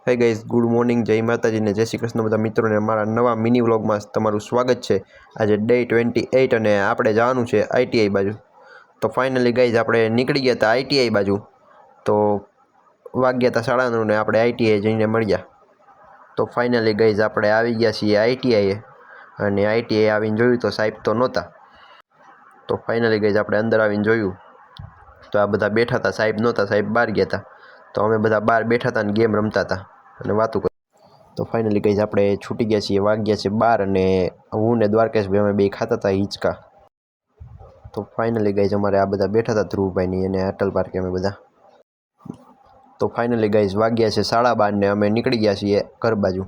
Hey guys, good morning, જય માતાજી ને જય શ્રી કૃષ્ણ બધા મિત્રોને અમારા નવા મિની વ્લોગમાં તમારું સ્વાગત છે। આજે ડે 28 અને આપણે જવાનું છે આઈટીઆઈ બાજુ। તો ફાઇનલી ગાઈઝ આપણે નીકળી ગયા હતા આઈટીઆઈ બાજુ। તો વાગ્યા હતા 9:30 ને આપણે આઈટીઆઈ જઈને મળ્યા। તો ફાઇનલી ગાઈઝ આપણે આવી ગયા છીએ આઈટીઆઈ અને આઈટીઆઈ આવીને જોયું તો સાહેબ તો નહોતા। તો ફાઇનલી ગાઈઝ આપણે અંદર આવીને જોયું તો આ બધા બેઠા હતા, સાહેબ નહોતા, સાહેબ બહાર ગયા હતા। તો અમે બધા બહાર બેઠા હતા અને ગેમ રમતા હતા અને વાતો કરી। તો ફાઇનલી ગાઈઝ આપણે છૂટી ગયા છીએ, વાગ્યા છે 12 અને હું ને દ્વારકેશભાઈ અમે બે ખાતા હતા હિંચકા। તો ફાઇનલી ગાઈઝ અમારે આ બધા બેઠા હતા ધ્રુવભાઈની અને અટલ પાર્કે અમે બધા। તો ફાઇનલી ગાઈઝ વાગ્યા છે 12:30 ને અમે નીકળી ગયા છીએ ઘર બાજુ।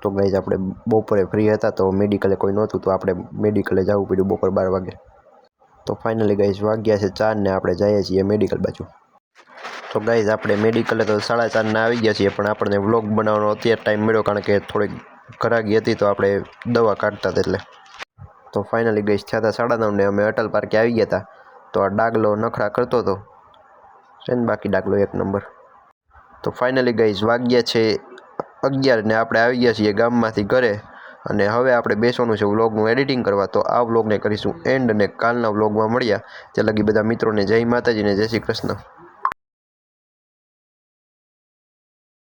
તો ગાઈઝ આપણે બપોરે ફ્રી હતા તો મેડિકલે કોઈ નહોતું તો આપણે મેડિકલે જવું પડ્યું બપોર 12 વાગે। તો ફાઇનલી ગાઈઝ વાગ્યા છે 4 ને આપણે જઈએ છીએ મેડિકલ બાજુ। તો ગાઈઝ આપણે મેડિકલે તો 4:30 આવી ગયા છીએ, પણ આપણને વ્લોગ બનાવવાનો અત્યારે ટાઈમ મળ્યો કારણ કે થોડીક ઘરાગી હતી તો આપણે દવા કાઢતા હતા એટલે। તો ફાઇનલી ગાઈઝ થયા હતા 9:30 ને અમે અટલ પાર્કે આવી ગયા હતા। તો આ ડાગલો નખરા કરતો હતો છે ને, બાકી ડાગલો એક નંબર। તો ફાઇનલી ગાઈઝ વાગ્યા છે 11 ને આપણે આવી ગયા છીએ ગામમાંથી ઘરે અને હવે આપણે બેસવાનું છે વ્લોગનું એડિટિંગ કરવા। તો આ વ્લોગને કરીશું એન્ડ અને કાલના વ્લોગમાં મળ્યા। ત્યાં લગી બધા મિત્રોને જય માતાજી ને જય શ્રી કૃષ્ણ।